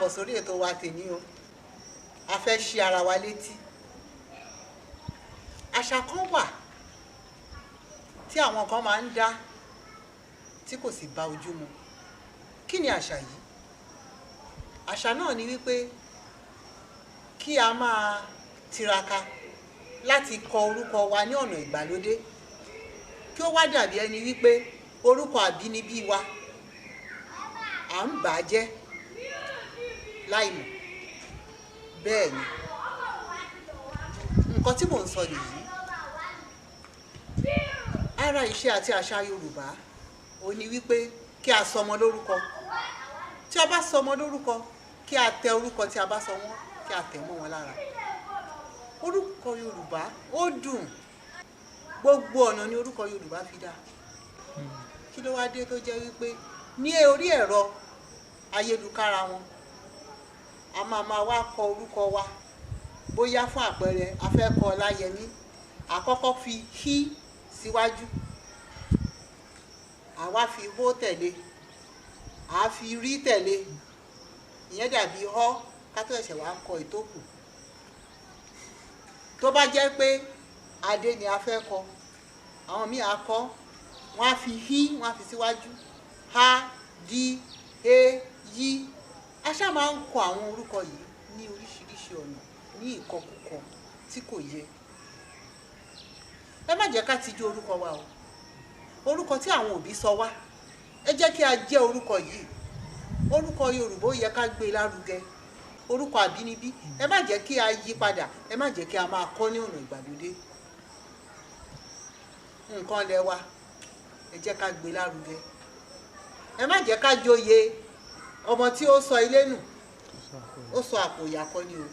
káàbọ̀ sórí ètò wa tèmi o. A fẹ́ ṣí ara wa létí. Àṣà kan wà tí àwọn kan máa ń dá tí kò sì bá ojú mu. Kí ni àṣà yìí? Àṣà náà ni wípé kí a máa tiraka láti kọ orúkọ wa ní ọ̀nà ìgbàlódé kí ó wá dàbí ẹni wípé orúkọ àbínibí wa à ń bà á jẹ́ láìmọ̀. Bẹ́ẹ̀ ni nǹkan tí mò ń sọ nìyí. Ara ìṣe àti àṣà Yorùbá ó ní wípé kí a sọ ọmọ lórúkọ. Tí a bá sọ ọmọ lórúkọ, kí a tẹ orúkọ tí a bá sọ wọ́n, kí a tẹ̀ mọ́ wọn lára. Orúkọ Yorùbá ó dùn. Gbogbo ọ̀nà ni orúkọ Yorùbá fi dá. Kí ló wá dé tó jẹ́ wípé ní orí ẹ̀rọ ayélujára wọn a máa wá kọ orúkọ wa. Bóyá fún àpẹẹrẹ a fẹ́ kọ Ọláyẹmí, àkọ́kọ́ fi hí síwájú, àwa fi hó tẹ̀lé, a fi rí tẹ̀lé. Ìyẹn dàbí họ́ ká tó ẹ̀ṣẹ̀ wá kọ ìtókù. Tó bá jẹ́ pé adé ni a fẹ́ kọ, àwọn míì á kọ, wọ́n á fi hí, wọ́n á fi síwájú, ha, di, he, yí. A ṣá máa ń kọ àwọn orúkọ yìí ní oríṣiríṣi ọ̀nà ní ìkọkúkọ tí kò yẹ. Ẹ má jẹ́ ká tijú orúkọ wa o. Orúkọ tí àwọn òbí sọ wá, ẹ jẹ́ kí a jẹ́ orúkọ yìí. Orúkọ Yorùbá ó yẹ ká gbé lárugẹ. Orúkọ àbínibí ẹ má jẹ́ kí a yí padà, ẹ má jẹ́ kí a máa kọ́ ní ọ̀nà ìgbàlódé. Nǹkan lẹ wa, ẹ jẹ́ ká gbé lárugẹ. Ẹ má jẹ́ ká joyè ọmọ tí ó sọ ilé nù, ó sọ àpò ìyàkọ́ ni o.